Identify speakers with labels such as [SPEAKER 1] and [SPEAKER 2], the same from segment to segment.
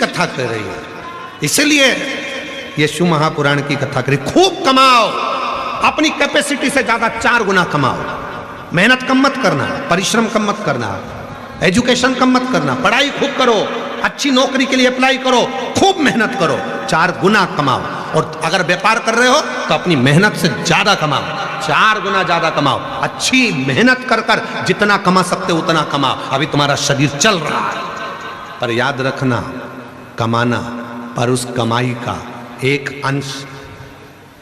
[SPEAKER 1] कथा कर रही है। इसलिए ये शिव महापुराण की कथा करी। खूब कमाओ, अपनी कैपेसिटी से ज्यादा 4 गुना कमाओ। मेहनत कम मत करना, परिश्रम कम मत करना, एजुकेशन कम मत करना, पढ़ाई खूब करो, अच्छी नौकरी के लिए अप्लाई करो, खूब मेहनत करो, 4 गुना कमाओ। और अगर व्यापार कर रहे हो तो अपनी मेहनत से ज्यादा कमाओ, 4 गुना ज्यादा कमाओ। अच्छी मेहनत कर कर जितना कमा सकते हो उतना कमाओ। अभी तुम्हारा शरीर चल रहा है, पर याद रखना, कमाना पर उस कमाई का एक अंश,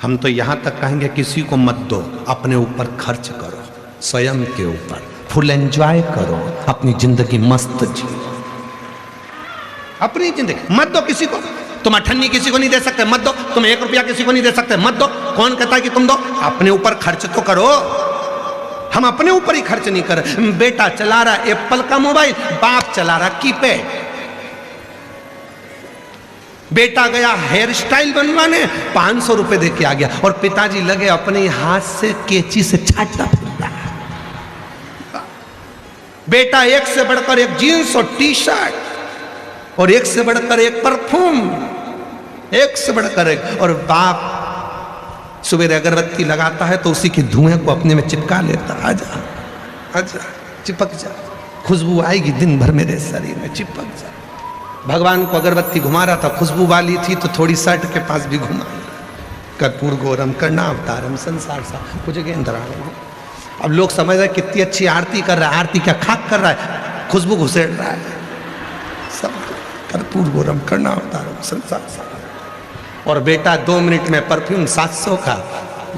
[SPEAKER 1] हम तो यहां तक कहेंगे किसी को मत दो, अपने ऊपर खर्च करो, स्वयं के ऊपर फुल एंजॉय करो, अपनी जिंदगी मस्त जियो। अपनी जिंदगी मत दो किसी को। तुम अठन्नी किसी को नहीं दे सकते, मत दो। तुम 1 रुपया किसी को नहीं दे सकते, मत दो। कौन कहता है कि तुम दो? अपने ऊपर खर्च तो करो। हम अपने ऊपर ही खर्च नहीं कर रहे। बेटा चला रहा एप्पल का मोबाइल, बाप चला रहा कीपैड। बेटा गया हेयर स्टाइल बनवाने, 500 रुपए दे के आ गया, और पिताजी लगे अपने हाथ से कैंची से छाटता फिरता। बेटा एक से बढ़कर एक जीन्स और टी शर्ट, और एक से बढ़कर एक परफ्यूम, एक से बढ़कर एक। और बाप सुबह अगरबत्ती लगाता है तो उसी के धुएं को अपने में चिपका लेता। आजा आजा, चिपक जा, खुशबू आएगी दिन भर मेरे शरीर में, चिपक जा। भगवान को अगरबत्ती घुमा रहा था, खुशबू वाली थी तो थोड़ी शर्ट के पास भी घुमा। कर्पूर गौरम कर्णावतारम संसार सा कुछ गेंद्राणम। अब लोग समझ रहे कितनी अच्छी आरती कर रहा है। आरती क्या खाक कर रहा है, खुशबू घुसेड़ रहा है। सब कर्पूर गौरम कर्णावतारम संसार सा। और बेटा 2 मिनट में परफ्यूम 700 का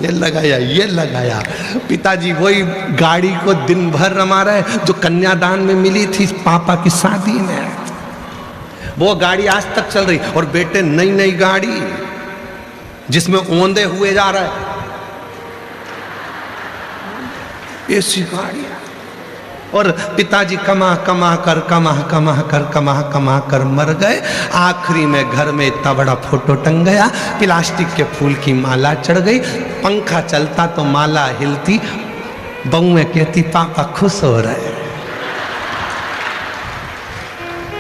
[SPEAKER 1] ये लगाया, ये लगाया। पिताजी वही गाड़ी को दिन भर रमा रहे जो कन्यादान में मिली थी पापा की शादी में, वो गाड़ी आज तक चल रही। और बेटे नई नई गाड़ी जिसमें ओंधे हुए जा रहा है, ऐसी गाड़ी। और पिताजी कमा कमा कर मर गए। आखिरी में घर में इतना बड़ा फोटो टंग गया, प्लास्टिक के फूल की माला चढ़ गई, पंखा चलता तो माला हिलती। बहुएं कहती पापा खुश हो रहे।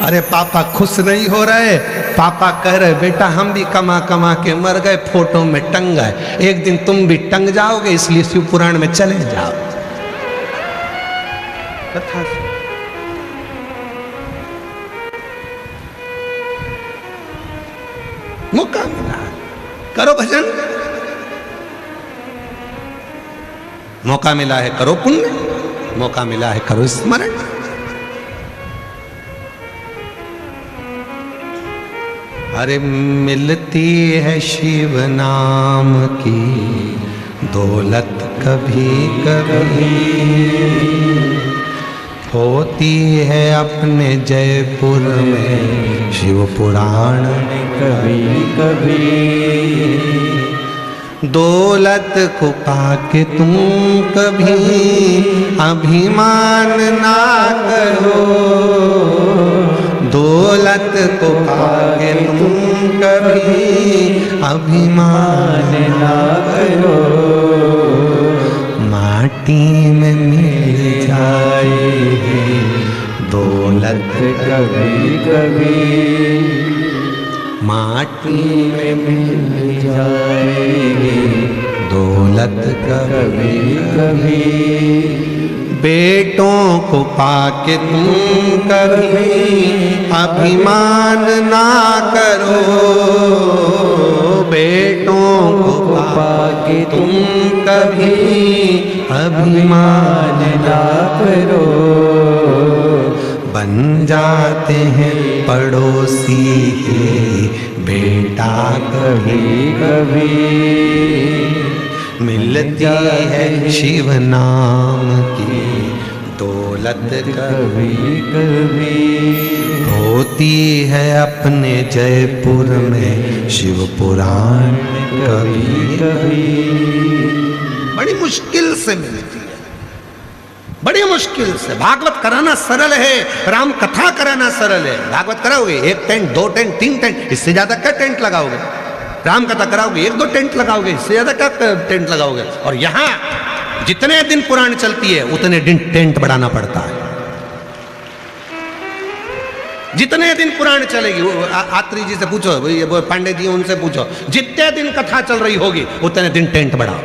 [SPEAKER 1] अरे पापा खुश नहीं हो रहे, पापा कह रहे बेटा हम भी कमा कमा के मर गए, फोटो में टंग गए, एक दिन तुम भी टंग जाओगे, इसलिए शिव पुराण में चले जाओ। कथा मौका मिला, करो भजन। मौका मिला है करो पुण्य, मौका मिला है करो स्मरण। अरे मिलती है शिव नाम की दौलत कभी कभी, होती है अपने जयपुर में शिव पुराण में कभी कभी। दौलत को पाके तुम कभी अभिमान ना करो, दौलत को पाके तुम कभी अभिमान ना करो। माटी में मिल जाए दौलत कभी कभी, माटी में मिल जाएगी दौलत कभी कभी। बेटों को पाके तुम कभी अभिमान ना करो, बेटों को पाके तुम कभी अभिमान ना करो। बन जाते हैं पड़ोसी के बेटा कभी कभी, मिलती है शिव नाम की दौलत कभी कभी, होती है अपने जयपुर में शिव पुराण कभी कभी। बड़ी मुश्किल से मिलती है, बड़ी मुश्किल से। भागवत कराना सरल है, राम कथा कराना सरल है। भागवत कराओगे 1 टेंट 2 टेंट 3 टेंट, इससे ज्यादा क्या टेंट लगाओगे? राम कथा कराओगे 1-2 टेंट लगाओगे, इससे ज्यादा क्या टेंट लगाओगे? और यहाँ जितने दिन पुराण चलती है उतने दिन टेंट बढ़ाना पड़ता है। जितने दिन पुराण चलेगी, आत्री जी से पूछो, वो पांडे जी उनसे पूछो, जितने दिन कथा चल रही होगी उतने दिन टेंट बढ़ाओ।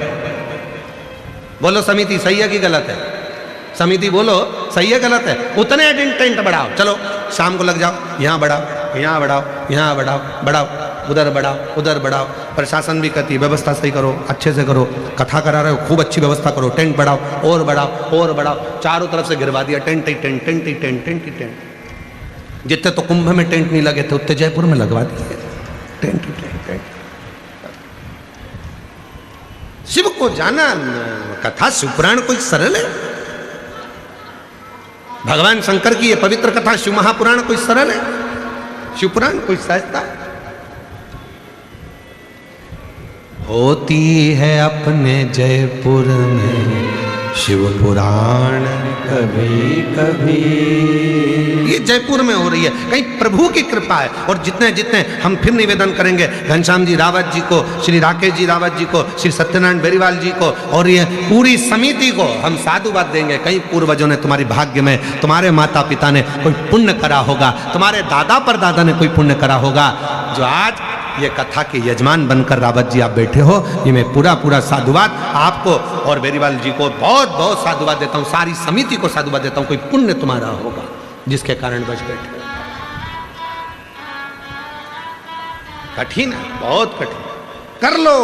[SPEAKER 1] बोलो समिति सही है कि गलत है? समिति बोलो सही है गलत है? उतने दिन टेंट बढ़ाओ। चलो शाम को लग जाओ, यहाँ बढ़ाओ, यहाँ बढ़ाओ, यहाँ बढ़ाओ, बढ़ाओ, उधर बढ़ाओ, उधर बढ़ाओ। प्रशासन भी कहती है व्यवस्था सही करो, अच्छे से करो, कथा करा रहे हो खूब अच्छी व्यवस्था करो, टेंट बढ़ाओ, और बढ़ाओ, और बढ़ाओ। चारों तरफ से गिरवा दिया टेंट ही टेंट, टेंट ही टेंट, टेंट ही टेंट। जितने तो कुंभ में टेंट नहीं लगे थे उतने जयपुर में लगवा दिए टेंट ही टेंट, टेंट। शिव को जाना, कथा शिवपुराण कोई सरल है? भगवान शंकर की ये पवित्र कथा शिव महापुराण कोई सरल है? शिवपुराण कोई सहजता है? होती है अपने जयपुर में शिव पुराण कभी कभी। ये जयपुर में हो रही है, कहीं प्रभु की कृपा है। और जितने जितने हम फिर निवेदन करेंगे घनश्याम जी रावत जी को, श्री राकेश जी रावत जी को, श्री सत्यनारायण बेरीवाल जी को और ये पूरी समिति को हम साधुवाद देंगे। कहीं पूर्वजों ने तुम्हारी भाग्य में, तुम्हारे माता पिता ने कोई पुण्य करा होगा, तुम्हारे दादा परदादा ने कोई पुण्य करा होगा, जो आज ये कथा के यजमान बनकर रावत जी आप बैठे हो। ये मैं पूरा पूरा साधुवाद आपको और बेरीवाल जी को बहुत बहुत साधुवाद देता हूँ, सारी समिति को साधुवाद देता हूँ। कोई पुण्य तुम्हारा होगा जिसके कारण बच बैठे। कठिन है, बहुत कठिन। कर लो,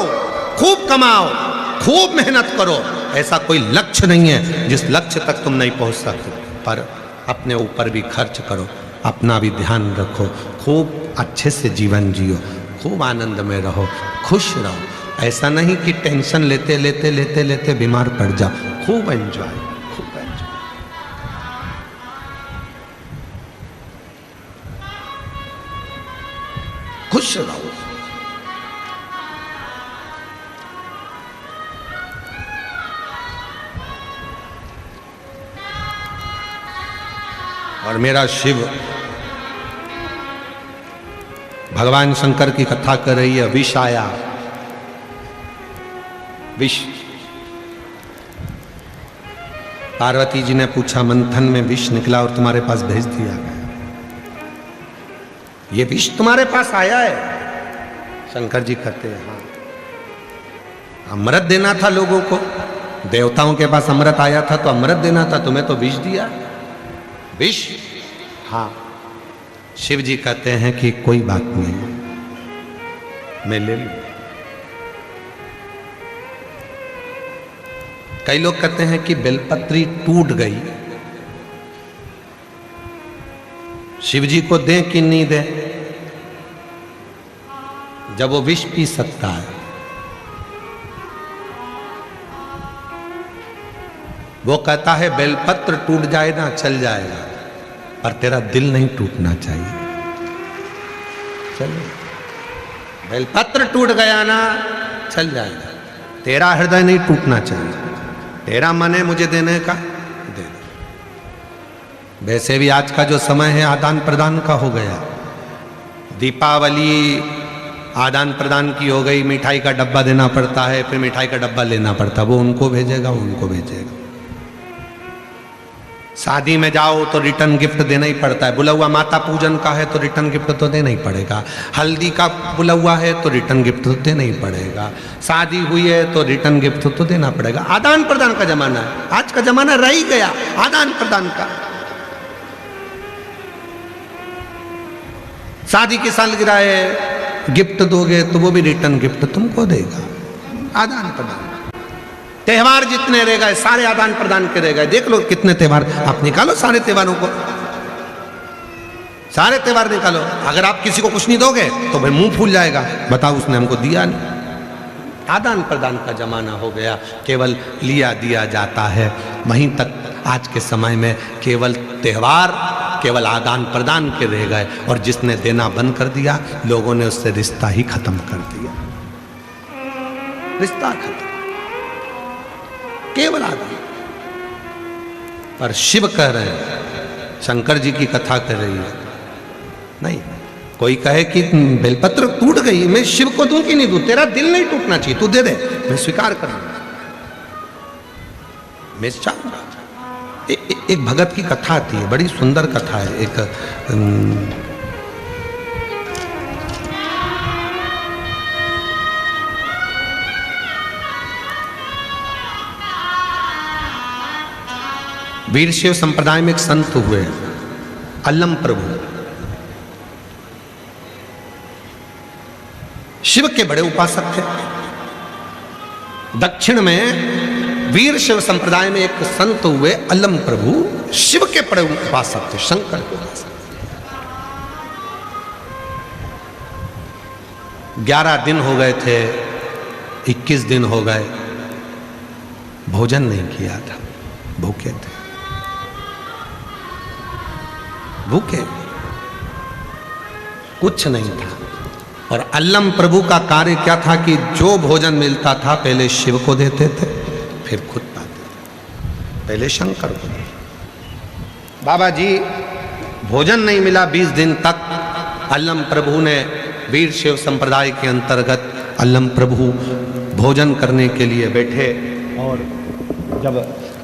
[SPEAKER 1] खूब कमाओ, खूब मेहनत करो। ऐसा कोई लक्ष्य नहीं है जिस लक्ष्य तक तुम नहीं पहुंच सकते, पर अपने ऊपर भी खर्च करो, अपना भी ध्यान रखो, खूब अच्छे से जीवन जियो, खूब आनंद में रहो, खुश रहो। ऐसा नहीं कि टेंशन लेते लेते लेते लेते बीमार पड़ जाओ। खूब एंजॉय, खूब एंजॉय। खुश रहो। और मेरा शिव भगवान शंकर की कथा कर रही है। विष आया, विष। पार्वती जी ने पूछा, मंथन में विष निकला और तुम्हारे पास भेज दिया गया। ये विष तुम्हारे पास आया है? शंकर जी कहते हैं हाँ। अमृत देना था लोगों को, देवताओं के पास अमृत आया था तो अमृत देना था, तुम्हें तो विष दिया। विष? हाँ। शिव जी कहते हैं कि कोई बात नहीं, मैं ले लूं। कई लोग कहते हैं कि बेलपत्री टूट गई, शिव जी को दें कि नहीं दें, जब वो विष पी सकता है। वो कहता है बेलपत्र टूट जाए ना चल जाएगा, पर तेरा दिल नहीं टूटना चाहिए। चलो, बेलपत्र टूट गया ना चल जाएगा, तेरा हृदय नहीं टूटना चाहिए। तेरा मन है मुझे देने का, दे दो। वैसे भी आज का जो समय है आदान प्रदान का हो गया। दीपावली आदान प्रदान की हो गई, मिठाई का डब्बा देना पड़ता है, फिर मिठाई का डब्बा लेना पड़ता है, वो उनको भेजेगा, वो उनको भेजेगा। शादी में जाओ तो रिटर्न गिफ्ट देना ही पड़ता है। बुलावा माता पूजन का है तो रिटर्न गिफ्ट तो देना ही पड़ेगा। हल्दी का बुलावा है तो रिटर्न गिफ्ट तो देना ही पड़ेगा। शादी हुई है तो रिटर्न गिफ्ट तो देना पड़ेगा। आदान प्रदान का जमाना है, आज का जमाना रह ही गया आदान प्रदान का। शादी की सालगिरह है, गिफ्ट दोगे तो वो भी रिटर्न गिफ्ट तुमको देगा। आदान प्रदान। त्योहार जितने रह गए सारे आदान प्रदान के रह गए। देख लो कितने त्योहार, आप निकालो सारे त्योहारों को, सारे त्योहार निकालो। अगर आप किसी को कुछ नहीं दोगे तो भाई मुंह फूल जाएगा, बताओ उसने हमको दिया नहीं। आदान प्रदान का जमाना हो गया, केवल लिया दिया जाता है। वहीं तक आज के समय में केवल त्योहार, केवल आदान प्रदान के रह गए, और जिसने देना बंद कर दिया लोगों ने उससे रिश्ता ही खत्म कर दिया। रिश्ता खत्म, केवल आदान। पर शिव कह रहे हैं, शंकर जी की कथा कर रही है, नहीं। कोई कहे कि बेलपत्र टूट गई, मैं शिव को दूं कि नहीं दूं? तेरा दिल नहीं टूटना चाहिए, तू दे दे, मैं स्वीकार करूंगा, मैं चाहूंगा। एक भगत की कथा आती है, बड़ी सुंदर कथा है। एक वीरशैव संप्रदाय में एक संत हुए, अल्लम प्रभु, शिव के बड़े उपासक थे। दक्षिण में वीरशैव संप्रदाय में एक संत हुए अल्लम प्रभु, शिव के बड़े उपासक थे, शंकर के उपासक। 11 दिन हो गए थे, 21 दिन हो गए, भोजन नहीं किया था, भूखे थे, भूखे, कुछ नहीं था। और अल्लम प्रभु का कार्य क्या था कि जो भोजन मिलता था पहले शिव को देते थे, फिर खुद पाते थे, पहले शंकर को। बाबा जी भोजन नहीं मिला 20 दिन तक। अल्लम प्रभु ने वीरशैव संप्रदाय के अंतर्गत अल्लम प्रभु भोजन करने के लिए बैठे, और जब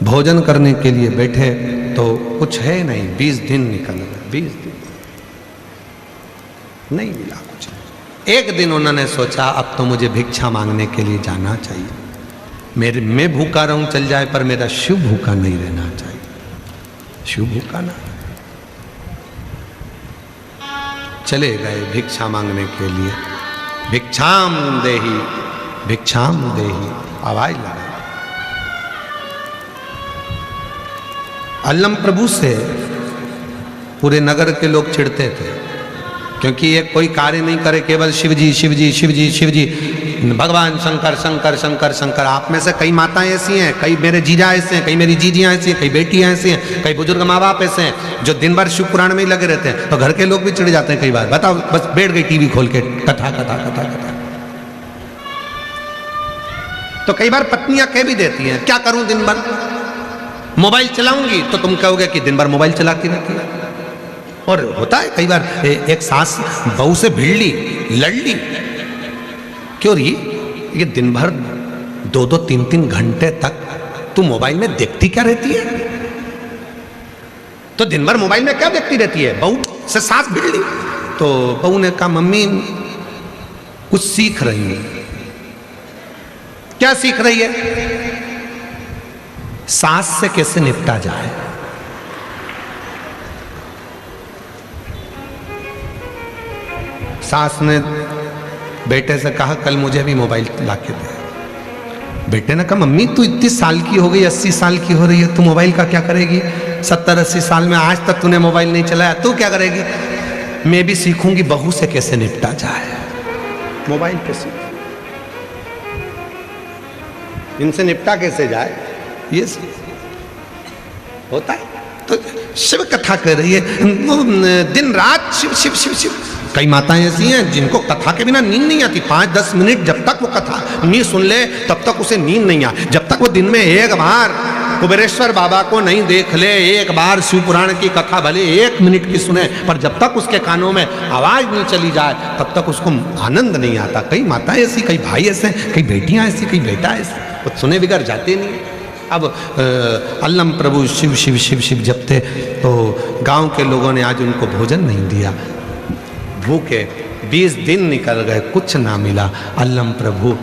[SPEAKER 1] भोजन करने के लिए बैठे तो कुछ है नहीं, 20 दिन निकल गए, 20 दिन नहीं मिला कुछ। एक दिन उन्होंने सोचा अब तो मुझे भिक्षा मांगने के लिए जाना चाहिए, मैं भूखा रहूं चल जाए, पर मेरा शिव भूखा नहीं रहना चाहिए, शिव भूखा ना। चले गए भिक्षा मांगने के लिए, भिक्षाम देही, भिक्षाम देही, आवाज लगा। अल्लम प्रभु से पूरे नगर के लोग चिढ़ते थे, क्योंकि ये कोई कार्य नहीं करे, केवल शिवजी शिवजी शिवजी शिवजी, भगवान शंकर शंकर शंकर शंकर। आप में से कई माताएं ऐसी हैं, कई मेरे जीजा ऐसे हैं, कई मेरी जीजियां ऐसी हैं, कई बेटियां ऐसी हैं, कई बुजुर्ग माँ बाप ऐसे हैं जो दिन भर शिव पुराण में ही लगे रहते हैं। तो घर के लोग भी चिढ़ जाते हैं कई बार, बताओ बस बैठ गई टीवी खोल के कथा कथा कथा कथा। तो कई बार पत्नियां कह भी देती हैं, क्या करूं दिन भर मोबाइल चलाऊंगी, तो तुम कहोगे कि दिन भर मोबाइल चलाती रहती है। और होता है कई बार एक सास बहू से भिड़ ली, लड़ ली, क्यों रही, ये दिन भर 2-2 3-3 घंटे तक तू मोबाइल में देखती क्या रहती है? तो दिन भर मोबाइल में क्या देखती रहती है? बहू से सास भिड़ ली। तो बहू ने कहा मम्मी कुछ सीख रही है। क्या सीख रही है? सास से कैसे निपटा जाए। सास ने बेटे से कहा कल मुझे भी मोबाइल लाके दे। बेटे ने कहा मम्मी तू इतनी साल की हो गई, 80 साल की हो रही है, तू मोबाइल का क्या करेगी? 70-80 साल में आज तक तूने मोबाइल नहीं चलाया, तू क्या करेगी? मैं भी सीखूंगी बहू से कैसे निपटा जाए, मोबाइल कैसे, इनसे निपटा कैसे जाए, ये होता है। तो शिव कथा कर रही है, दिन रात शिव शिव शिव शिव। कई माताएं ऐसी हैं जिनको कथा के बिना नींद नहीं आती, 5-10 मिनट जब तक वो कथा नहीं सुन ले तब तक उसे नींद नहीं आती। जब तक वो दिन में एक बार कुबेरेश्वर बाबा को नहीं देख ले, एक बार शिव पुराण की कथा भले 1 मिनट की सुने, पर जब तक उसके कानों में आवाज नहीं चली जाए तब तक उसको आनंद नहीं आता। कई माताएं ऐसी, कई भाई ऐसे, कई बेटियां ऐसी, कई बेटा ऐसे, वो सुने बिगड़ जाते नहीं। अब अल्लम प्रभु शिव शिव शिव शिव जपते, तो गांव के लोगों ने आज उनको भोजन नहीं दिया, भूखे 20 दिन निकल गए, कुछ ना मिला। अल्लम प्रभु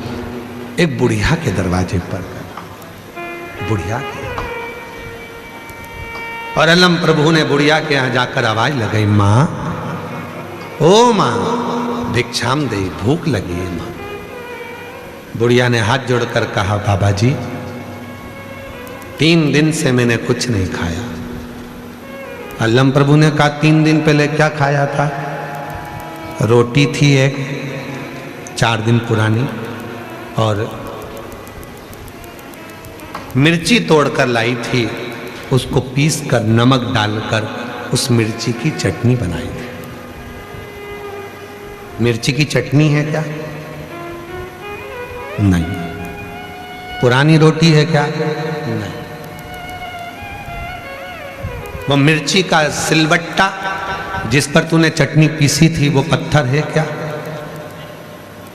[SPEAKER 1] एक बुढ़िया के दरवाजे पर गए, बुढ़िया के, और अल्लम प्रभु ने बुढ़िया के यहाँ जाकर आवाज लगाई, माँ ओ माँ भिक्षाम दे, भूख लगी है माँ। बुढ़िया ने हाथ जोड़कर कहा बाबा जी 3 दिन से मैंने कुछ नहीं खाया। अल्लम प्रभु ने कहा 3 दिन पहले क्या खाया था? रोटी थी एक 4 दिन पुरानी, और मिर्ची तोड़कर लाई थी, उसको पीस कर नमक डालकर उस मिर्ची की चटनी बनाई थी। मिर्ची की चटनी है क्या? नहीं। पुरानी रोटी है क्या? नहीं। वो मिर्ची का सिलबट्टा जिस पर तूने चटनी पीसी थी वो पत्थर है क्या?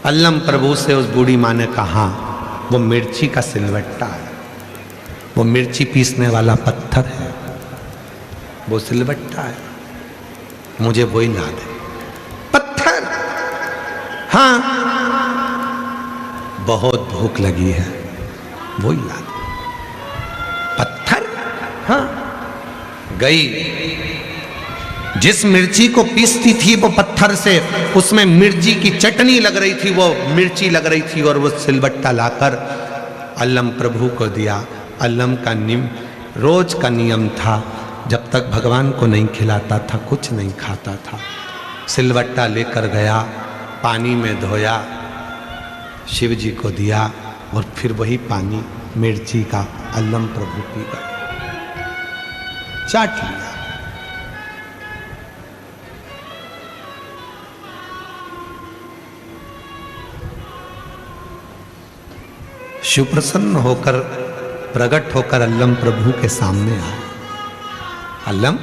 [SPEAKER 1] अल्लम प्रभु से उस बूढ़ी माँ ने कहा वो मिर्ची का सिलबट्टा है, वो मिर्ची पीसने वाला पत्थर है, वो सिलबट्टा है, मुझे वही ला दे। पत्थर, हाँ बहुत भूख लगी है, वही ला दे। पत्थर, हाँ। गई, जिस मिर्ची को पीसती थी वो पत्थर से, उसमें मिर्ची की चटनी लग रही थी, वो मिर्ची लग रही थी, और वो सिलबट्टा लाकर अल्लम प्रभु को दिया। अल्लम का रोज का नियम था, जब तक भगवान को नहीं खिलाता था कुछ नहीं खाता था। सिलबट्टा लेकर गया, पानी में धोया, शिव जी को दिया, और फिर वही पानी मिर्ची का अल्लम प्रभु पी गए, चाट लिया। शिव प्रसन्न होकर, प्रकट होकर अल्लम प्रभु के सामने आए। अल्लम,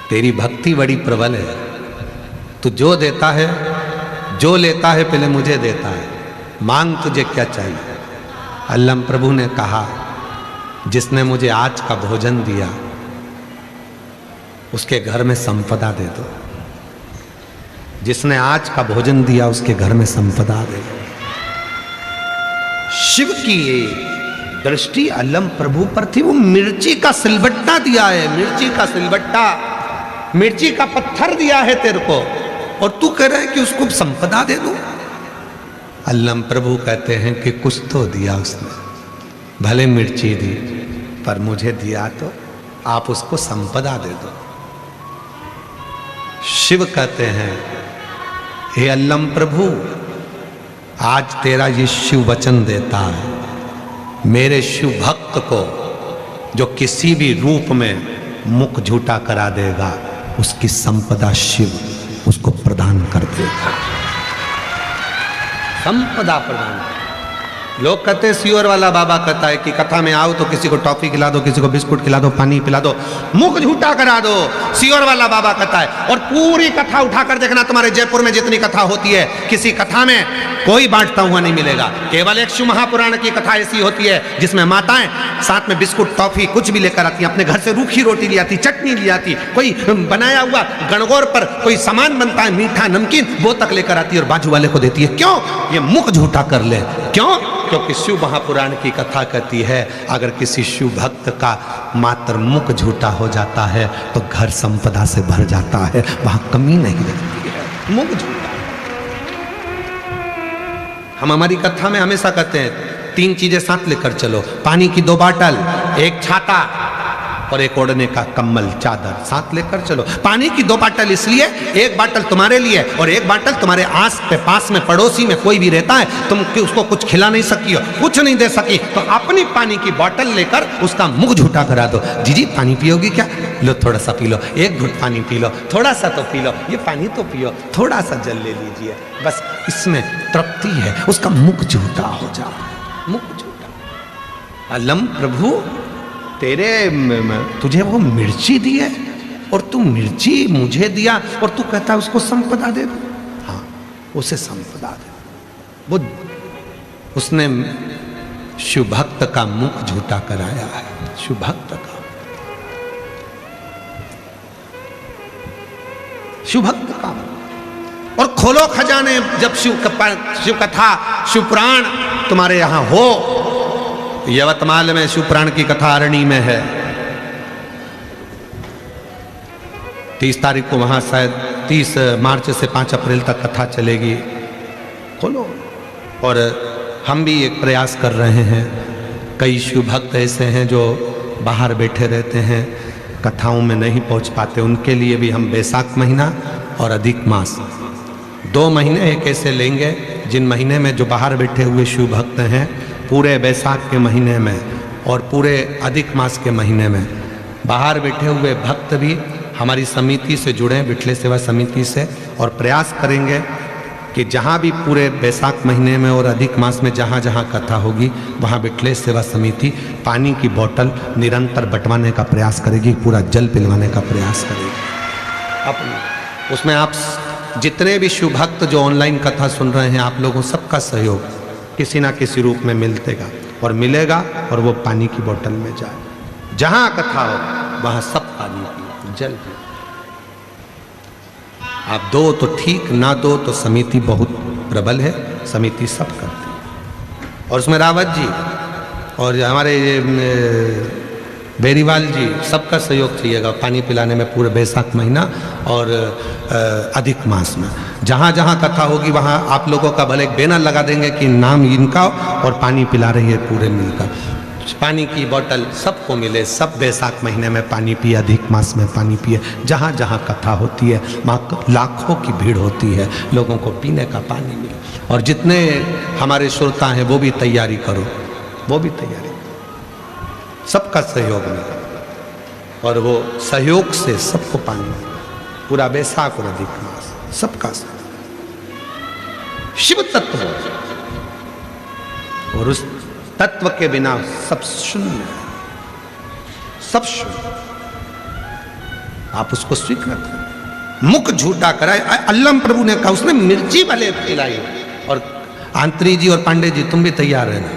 [SPEAKER 1] तेरी भक्ति बड़ी प्रबल है, तू जो देता है, जो लेता है पहले मुझे देता है, मांग तुझे क्या चाहिए। अल्लम प्रभु ने कहा, जिसने मुझे आज का भोजन दिया उसके घर में संपदा दे दो। जिसने आज का भोजन दिया उसके घर में संपदा दे दो। शिव की दृष्टि अल्लम प्रभु पर थी। वो मिर्ची का सिलबट्टा दिया है, मिर्ची का सिलबट्टा, मिर्ची का पत्थर दिया है तेरे को, और तू कह रहा है कि उसको संपदा दे दो। अल्लम प्रभु कहते हैं कि कुछ तो दिया उसने, भले मिर्ची दी, पर मुझे दिया तो आप उसको संपदा दे दो। शिव कहते हैं, हे अल्लम प्रभु, आज तेरा ये शिव वचन देता है, मेरे शिव भक्त को जो किसी भी रूप में मुख झूठा करा देगा, उसकी संपदा शिव उसको प्रदान कर देगा। संपदा प्रदान। लोग कहते हैं, सियोर वाला बाबा कहता है कि कथा में आओ तो किसी को टॉफी खिला दो, किसी को बिस्कुट खिला दो, पानी पिला दो, मुख झूठा करा दो। सियोर वाला बाबा कहता है, और पूरी कथा उठाकर देखना, तुम्हारे जयपुर में जितनी कथा होती है, किसी कथा में कोई बांटता हुआ नहीं मिलेगा। केवल एक शिव महापुराण की कथा ऐसी होती है जिसमें माताएं साथ में बिस्कुट टॉफी कुछ भी लेकर आती, अपने घर से रूखी रोटी ले आती, चटनी ले आती, कोई बनाया हुआ गणगौर पर कोई सामान बनता है मीठा नमकीन, वो तक लेकर आती है और बाजू वाले को देती है। क्यों? ये मुख झूठा कर ले। क्यों? क्योंकि शिव महापुराण की कथा कहती है, अगर किसी शिव भक्त का मात्र मुख झूठा हो जाता है तो घर संपदा से भर जाता है, वहां कमी नहीं रहती है। मुख झूठा। हम हमारी कथा में हमेशा कहते हैं, 3 चीजें साथ लेकर चलो, पानी की 2 बाटल, एक छाता और एक ओढ़ने का कम्बल चादर साथ लेकर चलो। पानी की 2 बाटल इसलिए, एक बाटल तुम्हारे लिए और एक बाटल तुम्हारे आस पे पास में पड़ोसी में कोई भी रहता है, तुम उसको कुछ खिला नहीं सकी हो, कुछ नहीं दे सकी, तो अपनी पानी की बाटल लेकर उसका मुख झूठा करा दो। जी पानी पियोगी क्या? लो थोड़ा सा पी लो, एक घुट पानी पी लो, थोड़ा सा तो पी लो, ये पानी तो पियो, थोड़ा सा जल ले लीजिए, बस इसमें तृप्ति है। उसका मुख झूठा हो जा, मुख झूठा। अल्लम प्रभु, तुझे वो मिर्ची दी है और तू मिर्ची मुझे दिया और तू कहता है उसको संपदा दे दो। हाँ, उसे संपदा दे। वो उसने शिव भक्त का मुख झूठा कराया है, शिव भक्त का, शिव भक्त का। और खोलो खजाने, जब शिव कथा शिव पुराण तुम्हारे यहां हो, यवतमाल में शिव पुराण की कथा अरणी में है, 30 तारीख को वहां शायद 30 मार्च से 5 अप्रैल तक कथा चलेगी। खोलो। और हम भी एक प्रयास कर रहे हैं, कई शिव भक्त ऐसे हैं जो बाहर बैठे रहते हैं, कथाओं में नहीं पहुंच पाते, उनके लिए भी हम बैसाख महीना और अधिक मास 2 महीने एक ऐसे लेंगे, जिन महीने में जो बाहर बैठे हुए शिव भक्त हैं, पूरे बैसाख के महीने में और पूरे अधिक मास के महीने में बाहर बैठे हुए भक्त भी हमारी समिति से जुड़े, बिठले सेवा समिति से, और प्रयास करेंगे कि जहाँ भी पूरे बैसाख महीने में और अधिक मास में जहाँ जहाँ कथा होगी, वहाँ बिठले सेवा समिति पानी की बोतल निरंतर बंटवाने का प्रयास करेगी, पूरा जल पिलवाने का प्रयास करेगी अपनी। उसमें आप जितने भी शिव भक्त जो ऑनलाइन कथा सुन रहे हैं, आप लोगों सबका सहयोग किसी ना किसी रूप में मिलतेगा। और मिलेगा और वो पानी की बोतल में जाए। जहां कथा हो वहां सब पानी पिए, जल पिए। आप दो तो ठीक, ना दो तो समिति बहुत प्रबल है, समिति सब करती है। और उसमें रावत जी और हमारे बेरीवाल जी सबका सहयोग चाहिएगा पानी पिलाने में, पूरे बैसाख महीना और अधिक मास में। जहाँ जहाँ कथा होगी वहाँ आप लोगों का भले एक बैनर लगा देंगे कि नाम इनका और पानी पिला रही है पूरे मिलकर। पानी की बोतल सबको मिले, सब बैसाख महीने में पानी पिए, अधिक मास में पानी पिए। जहाँ जहाँ कथा होती है वहाँ लाखों की भीड़ होती है, लोगों को पीने का पानी मिले। और जितने हमारे श्रोता हैं वो भी तैयारी करो, वो भी तैयारी, सबका सहयोग मिले और वो सहयोग से सबको पानी मिले। पूरा बैसाख और अधिक मास सबका शिव तत्व, और उस तत्व के बिना सब शून्य है, सब शून्य। आप उसको स्वीकार करें। मुख झूठा कराए, अल्लम प्रभु ने कहा, उसने मिर्ची भले खिलाई। और आंतरी जी और पांडे जी तुम भी तैयार रहना,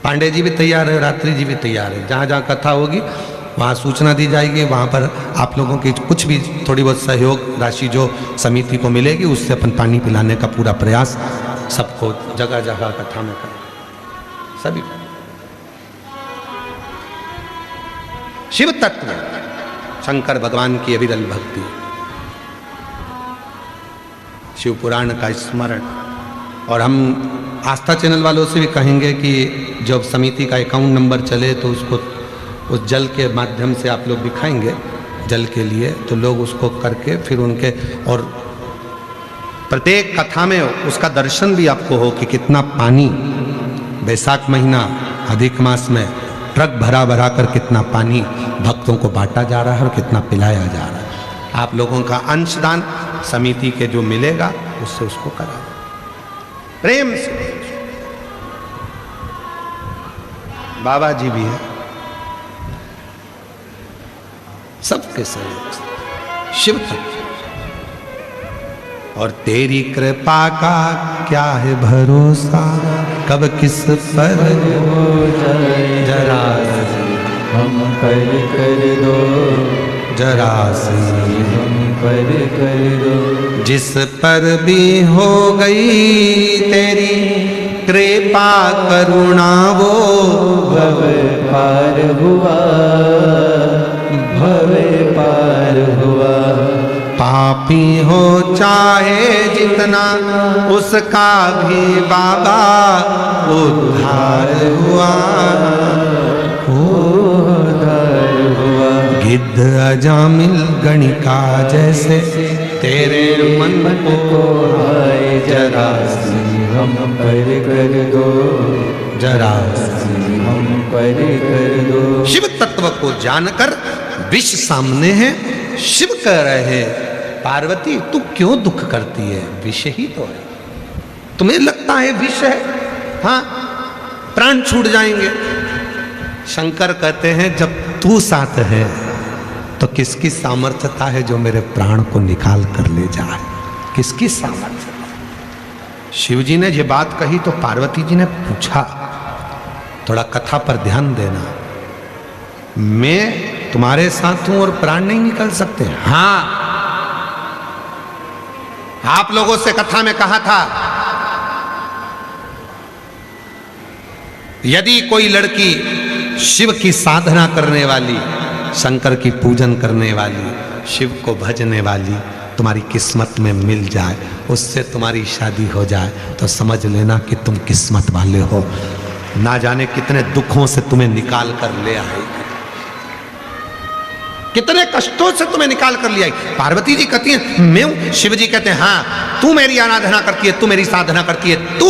[SPEAKER 1] पांडे जी भी तैयार है, रात्रि जी भी तैयार है। जहाँ जहाँ कथा होगी वहाँ सूचना दी जाएगी, वहाँ पर आप लोगों की कुछ भी थोड़ी बहुत सहयोग राशि जो समिति को मिलेगी उससे अपन पानी पिलाने का पूरा प्रयास सबको जगह जगह कथा में करें, सभी। शिव तत्व, शंकर भगवान की अविरल भक्ति, शिव पुराण का स्मरण। और हम आस्था चैनल वालों से भी कहेंगे कि जब समिति का अकाउंट नंबर चले तो उसको उस जल के माध्यम से आप लोग दिखाएंगे जल के लिए, तो लोग उसको करके फिर उनके, और प्रत्येक कथा में उसका दर्शन भी आपको हो कि कितना पानी बैसाख महीना अधिक मास में ट्रक भरा भरा कर कितना पानी भक्तों को बांटा जा रहा है और कितना पिलाया जा रहा है। आप लोगों का अंशदान समिति के जो मिलेगा उससे उसको करा प्रेम से। बाबा जी भी है, सबके सहयोग से शिव तत्व। और तेरी कृपा का क्या है भरोसा, कब किस पर हो जाए जरा
[SPEAKER 2] हम पर कर दो,
[SPEAKER 1] जरा
[SPEAKER 2] हम पर कर दो।
[SPEAKER 1] जिस पर भी हो गई तेरी कृपा करुणा वो
[SPEAKER 2] भव पार हुआ, भव पार हुआ।
[SPEAKER 1] पापी हो चाहे जितना उसका भी बाबा उद्धार हुआ,
[SPEAKER 2] उद्धार हुआ।
[SPEAKER 1] गिद्ध अजामिल गणिका जैसे तेरे मन को
[SPEAKER 2] आए जरा हम पर कर दो,
[SPEAKER 1] जरा
[SPEAKER 2] हम पर कर दो।
[SPEAKER 1] शिव तत्व को जानकर विष सामने है, शिव कह रहे पार्वती तू क्यों दुख करती है, विष ही तो है। तुम्हें लगता है विष है, हाँ प्राण छूट जाएंगे। शंकर कहते हैं जब तू साथ है तो किसकी सामर्थ्यता है जो मेरे प्राण को निकाल कर ले जाए, किसकी सामर्थ्य। शिव जी ने ये बात कही तो पार्वती जी ने पूछा, थोड़ा कथा पर ध्यान देना, मैं तुम्हारे साथ हूं और प्राण नहीं निकल सकते? हाँ, आप लोगों से कथा में कहा था यदि कोई लड़की शिव की साधना करने वाली, शंकर की पूजन करने वाली, शिव को भजने वाली तुम्हारी किस्मत में मिल जाए, उससे तुम्हारी शादी हो जाए, तो समझ लेना कि तुम किस्मत वाले हो। ना जाने कितने दुखों से तुम्हें निकाल कर ले आएगी, कितने कष्टों से तुम्हें निकाल कर ले आई। पार्वती जी कहती हैं मैं हूं, शिव जी कहते हैं हाँ तू मेरी आराधना करती है, तू मेरी साधना करती है, तू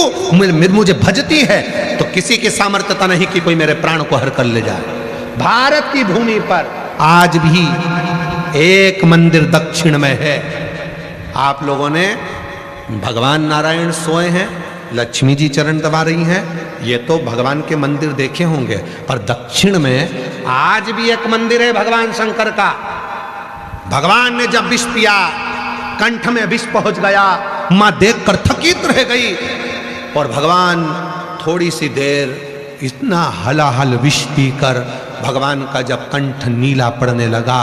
[SPEAKER 1] मुझे भजती है, तो किसी की सामर्थ्यता नहीं कि कोई मेरे प्राण को हर कर ले जाए। भारत की भूमि पर आज भी एक मंदिर दक्षिण में है। आप लोगों ने भगवान नारायण सोए हैं, लक्ष्मी जी चरण दबा रही हैं, ये तो भगवान के मंदिर देखे होंगे, पर दक्षिण में आज भी एक मंदिर है भगवान शंकर का। भगवान ने जब विष पिया, कंठ में विष पहुंच गया, मां देखकर थकित रह गई और भगवान थोड़ी सी देर इतना हलाहल विष पीकर भगवान का जब कंठ नीला पड़ने लगा,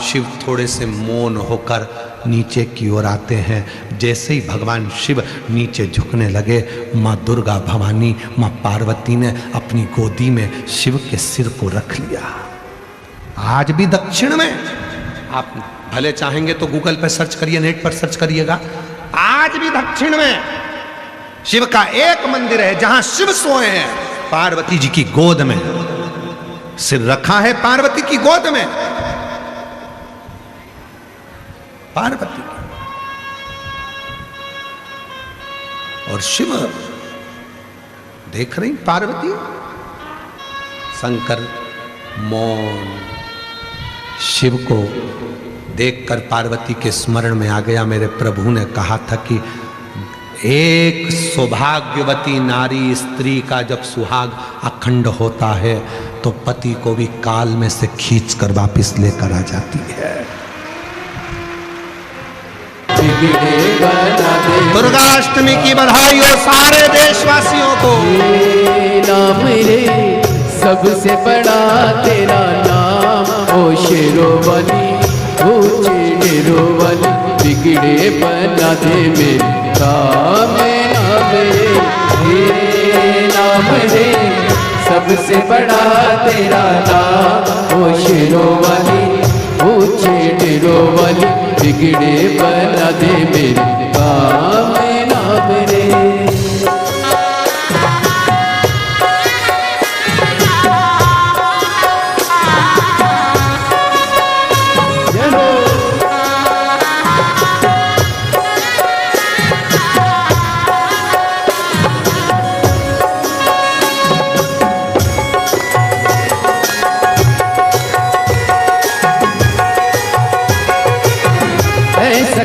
[SPEAKER 1] शिव थोड़े से मौन होकर नीचे की ओर आते हैं। जैसे ही भगवान शिव नीचे झुकने लगे, माँ दुर्गा भवानी, माँ पार्वती ने अपनी गोदी में शिव के सिर को रख लिया। आज भी दक्षिण में, आप भले चाहेंगे तो गूगल पर सर्च करिए, नेट पर सर्च करिएगा, आज भी दक्षिण में शिव का एक मंदिर है जहां शिव सोए हैं, पार्वती जी की गोद में सिर रखा है, पार्वती की गोद में पार्वती, और शिव देख रही पार्वती, शंकर मौन। शिव को देखकर पार्वती के स्मरण में आ गया, मेरे प्रभु ने कहा था कि एक सौभाग्यवती नारी स्त्री का जब सुहाग अखंड होता है तो पति को भी काल में से खींचकर वापिस लेकर आ जाती है। दुर्गाष्टमी की बधाई हो सारे देशवासियों को।
[SPEAKER 2] नाम रे सबसे बड़ा तेरा नाम, ओ शेरोवाली ऊंचे डेरोवाली, बिगड़े बना दे मेरे काम। नाम रे नाम रे सबसे बड़ा तेरा नाम, ओ शेरोवाली ऊंचे डेरोवाली, बिगड़े बना दे मेरे काम। नाम रे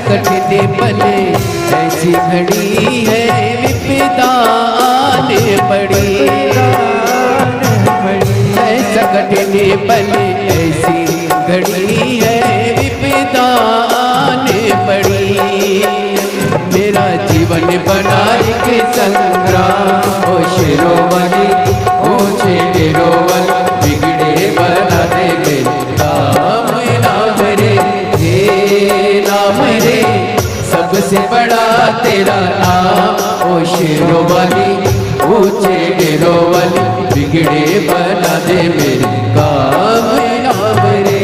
[SPEAKER 2] कटते पले ऐसी घड़ी है, विपदा आने पड़ी। ऐसा कटते पले ऐसी घड़ी है, विपदा आने पड़ी। मेरा जीवन बना के संग्राम, ओ शेरोवाली ऊंचे डेरोवाली, बिगड़े बना दे मेरे काम। नाम रे नाम रे सबसे बड़ा तेरा नाम, ओ शेरोवाली ऊंचे डेरोवाली, बिगड़े बना दे मेरे काम। नाम रे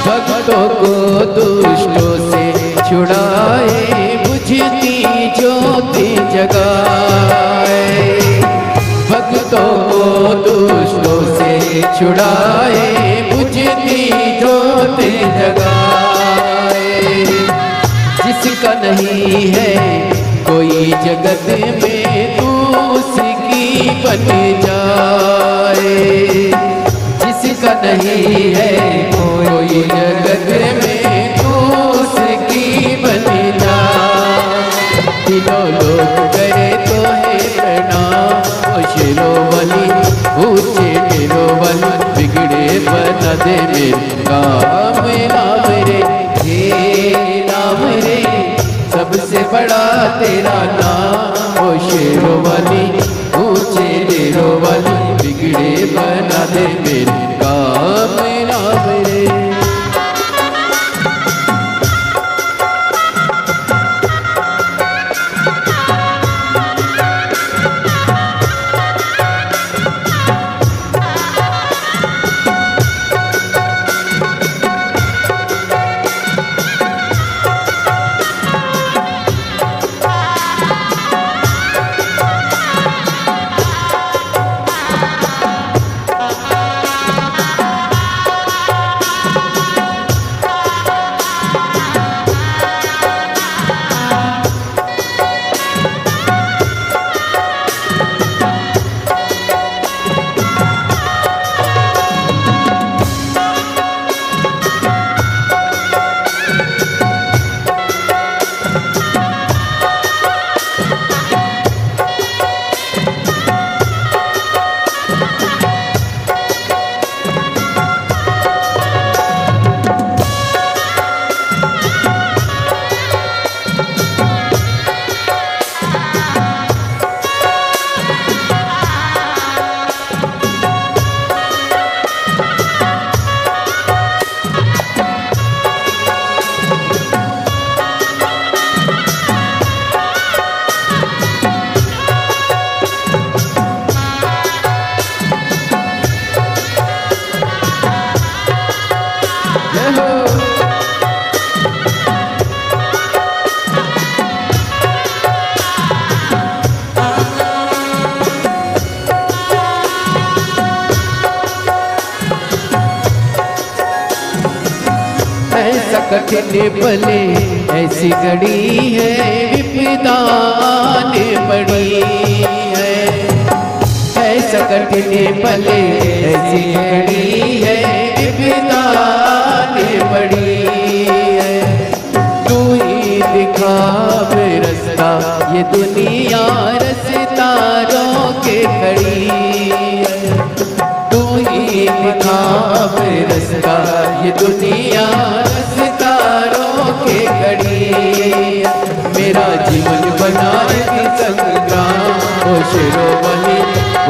[SPEAKER 2] भक्तों को दुष्टों से छुड़ाए, बुझती ज्योति जगाए। भक्तों को दुष्टों से छुड़ाए, बुझती ज्योति जगाए। जिसका नहीं है कोई जगत में, तू उसकी बन जाए। जिसका नहीं है कोई जगत में, तू उसकी बन जाए। तीनों लोग करे तो है प्रणाम, ओ शेरोवाली ऊंचे डेरोवाली, बिगड़े बना दे मेरे काम। नाम रे नाम रे सबसे बड़ा तेरा नाम ओ शेरों वाली, ऊंचे डेरों वाली, बिगड़े बना दे मेरे काम राम रे। ऐसा कठिन भले ऐसी घड़ी है, विपदा ने पड़ी है। ऐसा कठिन भले ऐसी घड़ी है, विपदा ने पड़ी है। तू ही दिखा रास्ता, ये दुनिया रास्ता रोके खड़ी है। तू ही दिखा रास्ता, ये दुनिया रास्ता रोके खड़ी है। मेरा जीवन बनाए संग्राम ओ शेरों वाली,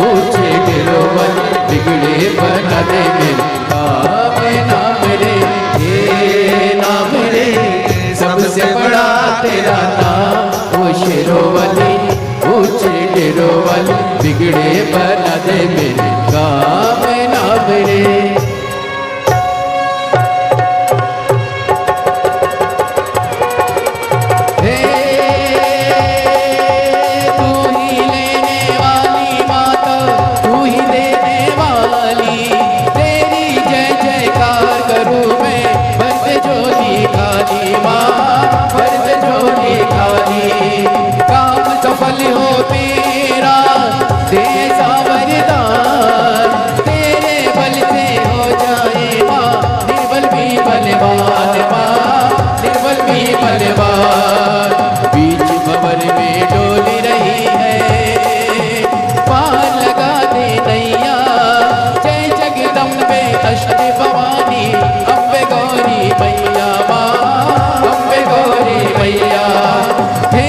[SPEAKER 2] ऊंचे डेरों वाली, बिगड़े बना दे मेरे काम नाम रे, ये नाम रे। सबसे बड़ा तेरा नाम ओ शेरों वाली, ऊंचे डेरों वाली, बिगड़े बना दे मेरे काम नाम रे। बीच भंवर में डोली रही है, पार लगा दे नैया। जय जगदम्बे अष्ट भवानी, अम्बे गौरी मैया माँ, अम्बे गौरी मैया। हे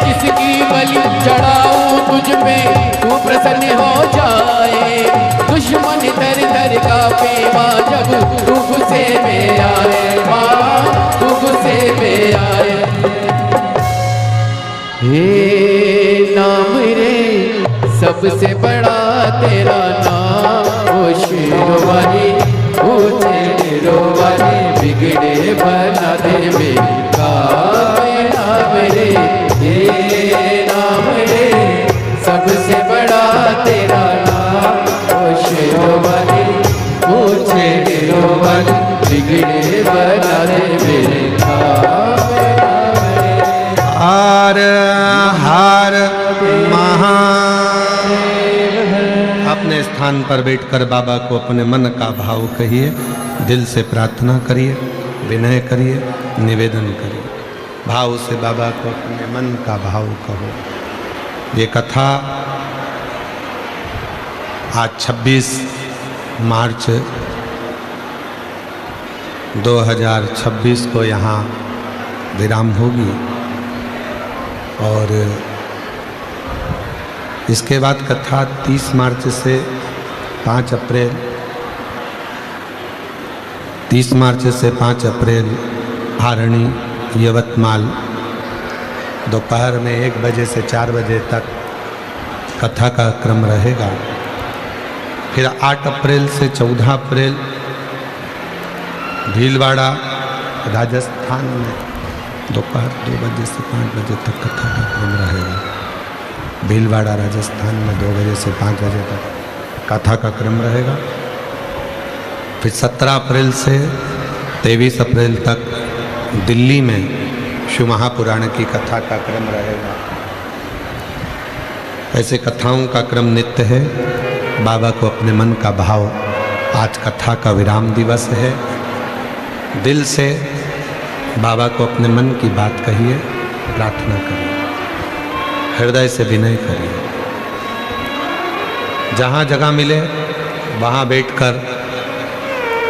[SPEAKER 2] किसकी बलि चढ़ाऊं तुझ पे, तू प्रसन्न हो जाए। दुश्मन दर दर का पेवा, जब तू गुस्से में आए माँ, तू गुस्से में आए। हे नाम रे, सबसे बड़ा तेरा नाम ओ शेरों वाली, ऊंचे डेरों वाली, बिगड़े बना दे मेरे काम नाम रे, हे नाम रे। सबसे बड़ा तेरा नाम ओ शेरों वाली, ऊंचे डेरों वाली, बिगड़े बना दे मेरे काम नाम रे।
[SPEAKER 1] हार हार महा। अपने स्थान पर बैठकर बाबा को अपने मन का भाव कहिए, दिल से प्रार्थना करिए, विनय करिए, निवेदन करिए। भाव से बाबा को अपने मन का भाव कहो। ये कथा आज 26 मार्च 2026 को यहाँ विराम होगी और इसके बाद कथा 30 मार्च से 5 अप्रैल 30 मार्च से 5 अप्रैल आरणी यवतमाल दोपहर में 1 बजे से 4 बजे तक कथा का क्रम रहेगा। फिर 8 अप्रैल से 14 अप्रैल भीलवाड़ा राजस्थान में दोपहर 2 बजे से 5 बजे तक कथा का क्रम रहेगा। भीलवाड़ा राजस्थान में 2 बजे से 5 बजे तक कथा का क्रम रहेगा। फिर 17 अप्रैल से 23 अप्रैल तक दिल्ली में शिव महापुराण की कथा का क्रम रहेगा। ऐसे कथाओं का क्रम नित्य है। बाबा को अपने मन का भाव, आज कथा का विराम दिवस है, दिल से बाबा को अपने मन की बात कहिए, प्रार्थना करिए, हृदय से विनय करिए। जहाँ जगह मिले वहाँ बैठकर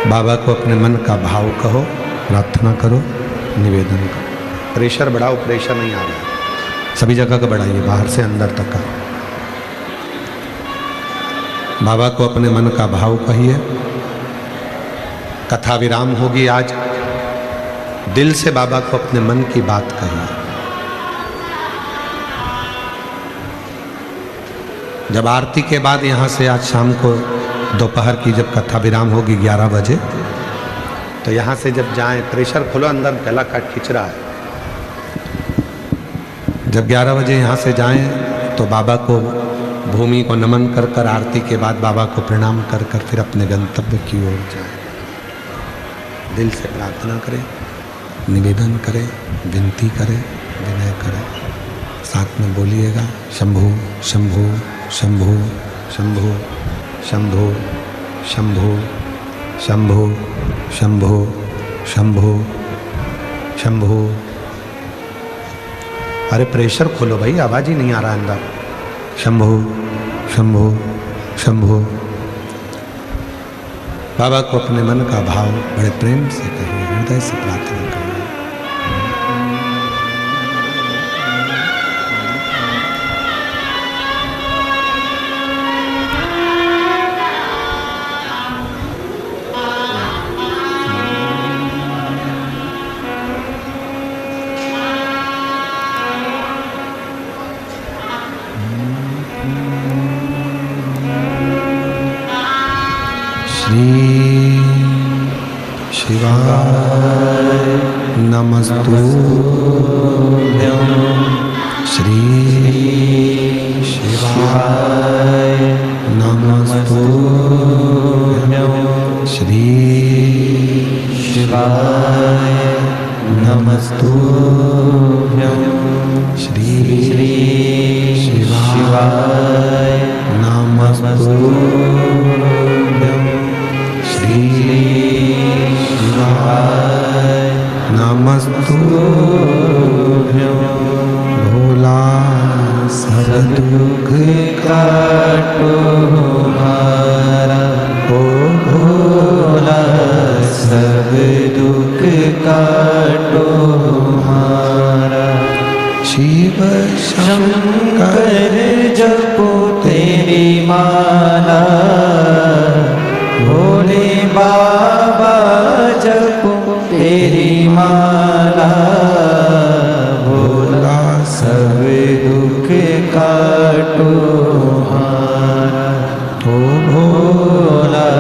[SPEAKER 1] बाबा को अपने मन का भाव कहो, प्रार्थना करो, निवेदन करो। प्रेशर बढ़ाओ, प्रेशर नहीं आ रहा है, सभी जगह का बढ़ाइए, बाहर से अंदर तक का। बाबा को अपने मन का भाव कहिए। कथा विराम होगी आज, दिल से बाबा को अपने मन की बात कहिए। जब आरती के बाद यहाँ से आज शाम को दोपहर की जब कथा विराम होगी 11 बजे, तो यहाँ से जब जाएं, प्रेशर खोलो, अंदर गला काट खिंच रहा है। जब 11 बजे यहाँ से जाएं तो बाबा को भूमि को नमन कर कर आरती के बाद बाबा को प्रणाम कर कर फिर अपने गंतव्य की ओर जाएं। दिल से प्रार्थना करें, निवेदन करें, विनती करें, विनय करें। साथ में बोलिएगा शंभु शंभु शंभु शंभु शंभु शंभु शंभु शंभु शंभु शंभु। अरे प्रेशर खोलो भाई, आवाज ही नहीं आ रहा अंदर। शंभु शंभु शंभु। बाबा को अपने मन का भाव बड़े प्रेम से कहिए, हृदय से प्रार्थना करिए। शिवाय नमस्तुभ्यं। श्री शिवाय नमस्तुभ्यं। श्री शिवाय नमस्तुभ्यं। श्री शिवाय नमस्तुभ्यं। श्री शिवाय नमस्तुभ्यं। भोला सब दुख काटो हमारा, ओ भोला सब दुख काटो हमारा। शिव शंकर जपो तेरी माला, भोले बाबा जपो तेरी माला। भोला सब दुख काटो हमारा, ओ भोला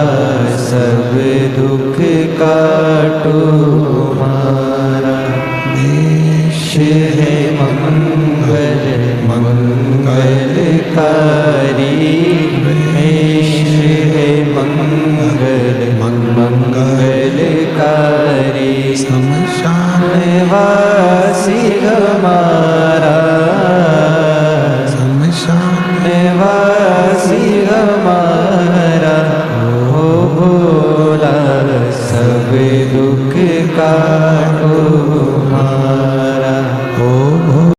[SPEAKER 1] सब दुख काटो हमारा। देश है मंगल मंगलकारी, देश है मंगल मंगलकारी। शमशान वासी हमारा, शमशान वासी हमारा।